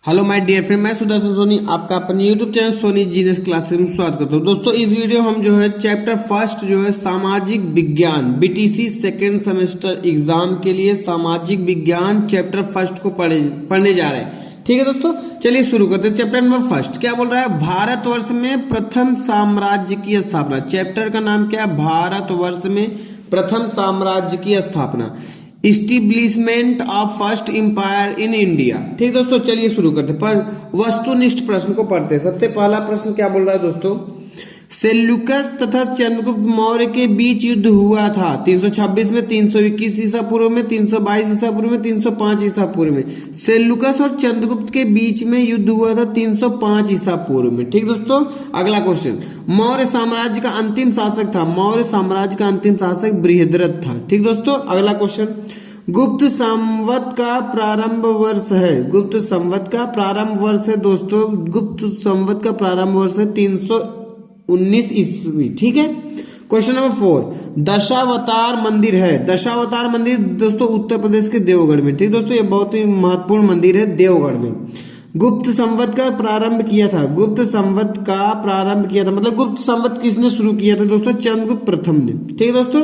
Hello my dear friend, मैं सुदर्शन सोनी आपका अपने YouTube channel Soni genius classes में स्वागत करता हूँ। दोस्तों इस वीडियो हम जो है चैप्टर फर्स्ट जो है सामाजिक विज्ञान बीटीसी सेकेंड सेमेस्टर एग्जाम के लिए सामाजिक विज्ञान चैप्टर फर्स्ट को पढ़ने जा रहे हैं। ठीक है दोस्तों, चलिए शुरू करते हैं। चैप्टर नंबर फर्स्ट क्या बोल रहा है? भारतवर्ष में प्रथम साम्राज्य की स्थापना। चैप्टर का नाम क्या है? भारतवर्ष में प्रथम साम्राज्य की स्थापना, establishment of first empire in India. ठीक दोस्तों, चलिए शुरू करते हैं। पर वस्तुनिष्ठ प्रश्न को पढ़ते हैं। सबसे पहला प्रश्न क्या बोल रहा है दोस्तों? सेल्यूकस तथा चंद्रगुप्त मौर्य के बीच युद्ध हुआ था 326 में, 321 ईसा पूर्व में, 322 ईसा पूर्व में, 305 ईसा पूर्व में। सेल्यूकस और चंद्रगुप्त के बीच में युद्ध हुआ था 305 ईसा पूर्व में। ठीक दोस्तों, अगला क्वेश्चन, मौर्य साम्राज्य का अंतिम शासक था। मौर्य साम्राज्य का अंतिम शासक बृहद्रथ था। ठीक दोस्तों, अगला क्वेश्चन, गुप्त संवत का प्रारंभ वर्ष है। गुप्त संवत का प्रारंभ वर्ष है दोस्तों, गुप्त संवत का प्रारंभ वर्ष है 319 ईस्वी। ठीक है। क्वेश्चन नंबर 4, दशावतार मंदिर है। दशावतार मंदिर दोस्तों उत्तर प्रदेश के देवगढ़ में। ठीक दोस्तों, ये बहुत ही महत्वपूर्ण मंदिर है देवगढ़ में। गुप्त संवत का प्रारंभ किया था। गुप्त संवत का प्रारंभ किया था मतलब गुप्त संवत किसने शुरू किया था दोस्तों? चंद्रगुप्त प्रथम ने। ठीक है दोस्तों,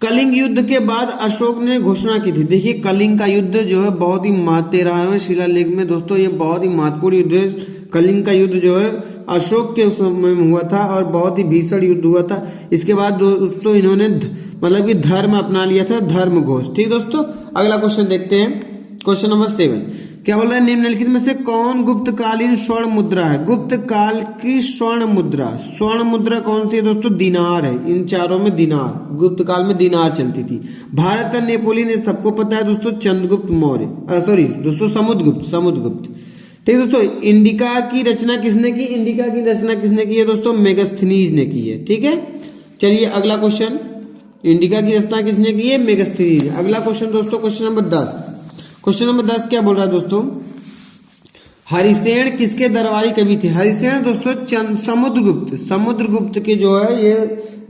कलिंग युद्ध के बाद अशोक ने घोषणा की थी। देखिए कलिंग का युद्ध जो है बहुत ही 13वें शिलालेख में दोस्तों ये बहुत ही महत्वपूर्ण युद्ध है। कलिंग का युद्ध जो है अशोक के समय में हुआ था और बहुत ही भीषण युद्ध हुआ था। इसके बाद दोस्तों इन्होंने मतलब कि धर्म अपना लिया था, धर्म घोष। ठीक दोस्तों, अगला क्वेश्चन देखते हैं। क्वेश्चन नंबर 7 क्या बोल रहा है? निम्नलिखित में से कौन गुप्तकालीन स्वर्ण मुद्रा है? गुप्त काल की स्वर्ण मुद्रा कौन सी है दोस्तों? दिनार है। इन चारों में दिनार, गुप्त काल में दिनार चलती थी। भारत का नेपोलियन है, सबको पता है दोस्तों, चंद्रगुप्त मौर्य, सॉरी दोस्तों समुद्रगुप्त। ठीक है दोस्तों, इंडिका की रचना किसने की? इंडिका की रचना किसने की है दोस्तों? मेगास्थनीज ने की है। ठीक है, चलिए अगला क्वेश्चन, इंडिका की रचना किसने की है? मेगास्थनीज। अगला क्वेश्चन दोस्तों, क्वेश्चन नंबर 10। क्वेश्चन नंबर 10 क्या बोल रहा है दोस्तों? हरिसेन किसके दरबारी कवि थे? हरिसेन दोस्तों समुद्रगुप्त के जो है ये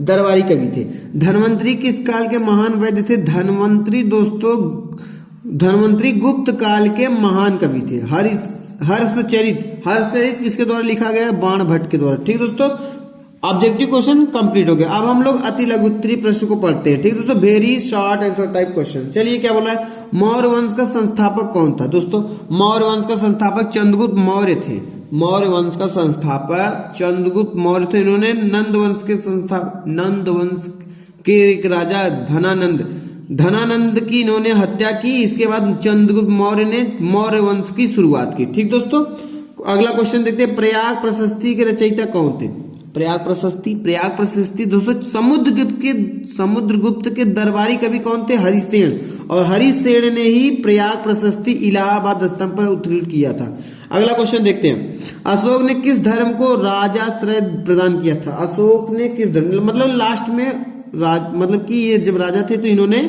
दरबारी कवि थे। धन्वंतरी किस काल के महान वैद्य थे? धन्वंतरी दोस्तों गुप्त काल के महान कवि थे। हर्षचरित किसके द्वारा लिखा गया? बाण भट्ट के द्वारा। ठीक दोस्तों, ऑब्जेक्टिव क्वेश्चन कंप्लीट हो गया। अब हम लोग अति लघु उत्तरीय प्रश्न को पढ़ते हैं। ठीक दोस्तों, very short answer type question. चलिए क्या बोल रहा है? मौर्य वंश का संस्थापक कौन था दोस्तों? मौर्य वंश का संस्थापक चंद्रगुप्त मौर्य थे। मौर्य वंश का संस्थापक चंद्रगुप्त मौर्य थे। इन्होंने नंद वंश के एक राजा धनानंद की इन्होंने हत्या की। इसके बाद चंद्रगुप्त मौर्य ने मौर्य वंश की शुरुआत की। ठीक दोस्तों, अगला क्वेश्चन देखते हैं। प्रयाग प्रशस्ति के रचयिता कौन थे? प्रयाग प्रशस्ति दोस्तों समुद्रगुप्त के दरबारी कवि कौन थे? हरिसेन। और हरिसेन ने ही प्रयाग प्रशस्ति इलाहाबाद स्तंभ पर उत्कीर्ण किया था। अगला क्वेश्चन देखते हैं। अशोक ने किस धर्म को राजाश्रय प्रदान किया था? अशोक ने किस धर्म मतलब लास्ट में मतलब कि ये जब राजा थे तो इन्होंने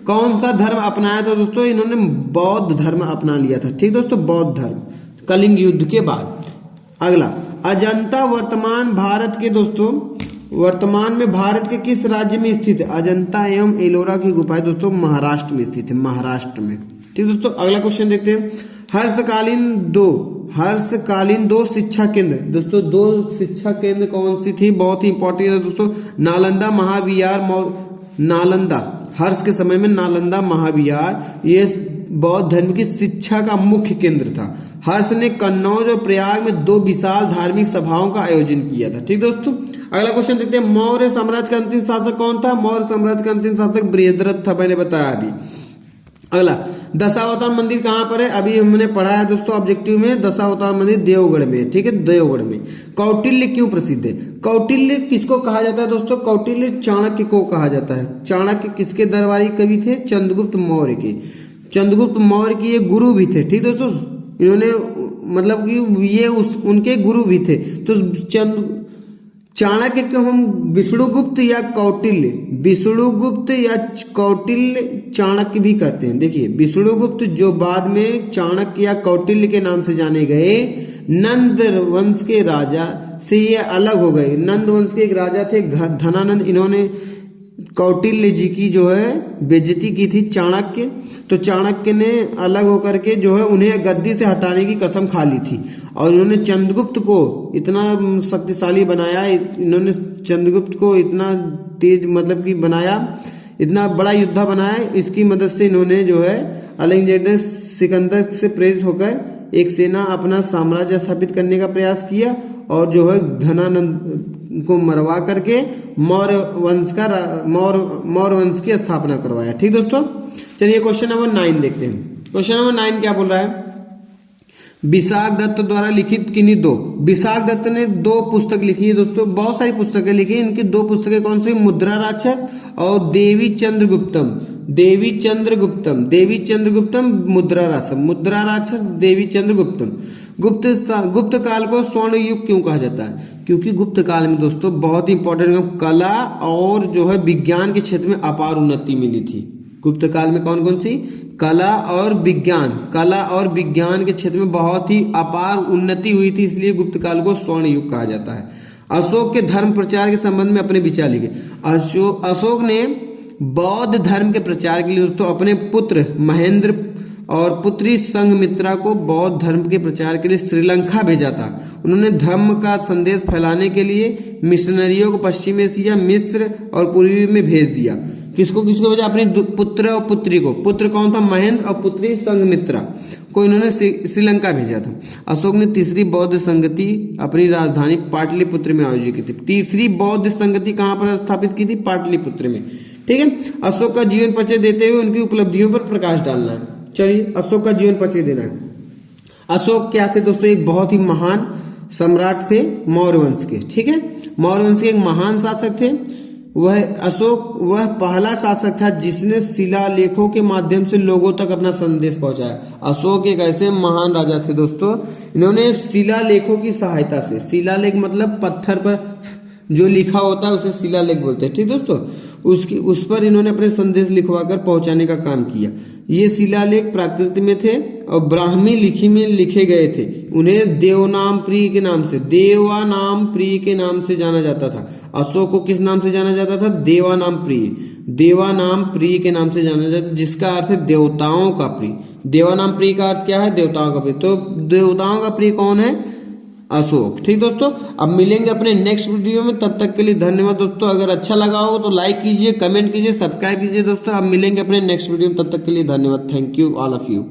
कौन सा धर्म अपनाया था दोस्तों? इन्होंने बौद्ध धर्म अपना लिया था। ठीक दोस्तों, बौद्ध धर्म कलिंग युद्ध के बाद। अगला, अजंता वर्तमान में भारत के किस राज्य में स्थित है? अजंता एवं एलोरा की गुफाएं दोस्तों महाराष्ट्र में स्थित है, महाराष्ट्र में। ठीक दोस्तों, अगला क्वेश्चन देखते हैं। हर्षकालीन दो शिक्षा केंद्र दोस्तों, दो शिक्षा केंद्र कौन सी थी? बहुत ही इंपॉर्टेंट है दोस्तों। नालंदा महाविहार। नालंदा हर्ष के समय में नालंदा महाविहार ये बौद्ध धर्म की शिक्षा का मुख्य केंद्र था। हर्ष ने कन्नौज और प्रयाग में 2 विशाल धार्मिक सभाओं का आयोजन किया था। ठीक दोस्तों, अगला क्वेश्चन देखते हैं। मौर्य साम्राज्य का अंतिम शासक कौन था? मौर्य साम्राज्य का अंतिम शासक बृहद्रथ था, मैंने बताया अभी। अगला, दशावतार मंदिर कहां पर है? अभी हमने पढ़ा है दोस्तों ऑब्जेक्टिव में, दशावतार मंदिर देवगढ़ में। ठीक है, देवगढ़ में। कौटिल्य क्यों प्रसिद्ध है? कौटिल्य किसको कहा जाता है दोस्तों? कौटिल्य चाणक्य को कहा जाता है। चाणक्य किसके दरबारी कवि थे? चंद्रगुप्त मौर्य के। चंद्रगुप्त मौर्य के ये गुरु भी थे। ठीक दोस्तों, इन्होंने मतलब कि ये उनके गुरु भी थे। तो चाणक्य को हम विष्णुगुप्त या कौटिल्य चाणक्य भी कहते हैं। देखिए विष्णुगुप्त जो बाद में चाणक्य या कौटिल्य के नाम से जाने गए, नंद वंश के राजा से ये अलग हो गए। नंद वंश के एक राजा थे धनानंद, इन्होंने कौटिल्य जी की जो है बेइज्जती की थी चाणक्य। तो चाणक्य ने अलग होकर के जो है उन्हें गद्दी से हटाने की कसम खा ली थी और इन्होंने चंद्रगुप्त को इतना शक्तिशाली बनाया, इन्होंने चंद्रगुप्त को इतना तेज मतलब कि बनाया, इतना बड़ा योद्धा बनाया। इसकी मदद से इन्होंने जो है अलेक्जेंडर सिकंदर से प्रेरित होकर एक सेना अपना साम्राज्य स्थापित करने का प्रयास किया और जो है धनानंद को मरवा करके मौर्य वंश की स्थापना करवाया। ठीक दोस्तों, चलिए क्वेश्चन नंबर 9 देखते हैं। क्वेश्चन नंबर 9 क्या बोल रहा है? विशाख दत्त द्वारा लिखित किन्हीं दो, विशाख दत्त ने 2 पुस्तक लिखी है दोस्तों, बहुत सारी पुस्तकें लिखी है। इनकी 2 पुस्तकें कौन सी? मुद्रा राक्षस और देवी चंद्रगुप्तम। देवी चंद्रगुप्तम मुद्रा राक्षस देवी चंद्रगुप्तम। गुप्त काल को स्वर्ण युग क्यों कहा जाता है? क्योंकि गुप्त काल में दोस्तों बहुत ही इंपॉर्टेंट कला और जो है विज्ञान के क्षेत्र में अपार उन्नति मिली थी। गुप्त काल में कौन कौन सी? कला और विज्ञान के क्षेत्र में बहुत ही अपार उन्नति हुई थी, इसलिए गुप्त काल को स्वर्ण युग कहा जाता है। अशोक के धर्म प्रचार के संबंध में अपने विचार लिखे। अशोक ने बौद्ध धर्म के प्रचार के लिए दोस्तों अपने पुत्र महेंद्र और पुत्री संघमित्रा को बौद्ध धर्म के प्रचार के लिए श्रीलंका भेजा था। उन्होंने धर्म का संदेश फैलाने के लिए मिशनरियों को पश्चिम एशिया, मिस्र और पूर्वी में भेज दिया। किसको भेजा? अपने पुत्र और पुत्री को। पुत्र कौन था? महेंद्र और पुत्री संघमित्रा को इन्होंने श्रीलंका भेजा था। अशोक ने तीसरी बौद्ध संगति अपनी राजधानी पाटलिपुत्र में आयोजित की थी। तीसरी बौद्ध संगति कहाँ पर स्थापित की थी? पाटलिपुत्र में। ठीक है, अशोक का जीवन परिचय देते हुए उनकी उपलब्धियों पर प्रकाश डालना है। चलिए, अशोक का जीवन परिचय देना है। अशोक क्या थे दोस्तों? एक बहुत ही महान सम्राट थे मौर्य वंश के। ठीक है, मौर्य वंश के एक महान शासक थे। वह पहला शासक था जिसने शिलालेखों के माध्यम से लोगों तक अपना संदेश पहुंचाया। अशोक एक ऐसे महान राजा थे दोस्तों, इन्होंने शिलालेखों की सहायता से, शिलालेख मतलब पत्थर पर जो लिखा होता है उसे शिलालेख बोलते हैं। ठीक दोस्तों, उस पर इन्होंने अपने संदेश लिखवाकर पहुंचाने का काम किया। ये शिलालेख प्राकृत में थे और ब्राह्मी लिपि में लिखे गए थे। उन्हें देवानामप्रिय के नाम से जाना जाता था। अशोक को किस नाम से जाना जाता था? देवानामप्रिय के नाम से जाना जाता था, जिसका अर्थ है देवताओं का प्रिय। देवानामप्रिय का अर्थ क्या है? देवताओं का प्रिय। तो देवताओं का प्रिय कौन है? अशोक। ठीक दोस्तों, अब मिलेंगे अपने नेक्स्ट वीडियो में, तब तक के लिए धन्यवाद दोस्तों। अगर अच्छा लगा हो तो लाइक कीजिए, कमेंट कीजिए, सब्सक्राइब कीजिए दोस्तों। अब मिलेंगे अपने नेक्स्ट वीडियो में, तब तक के लिए धन्यवाद। Thank you all of you.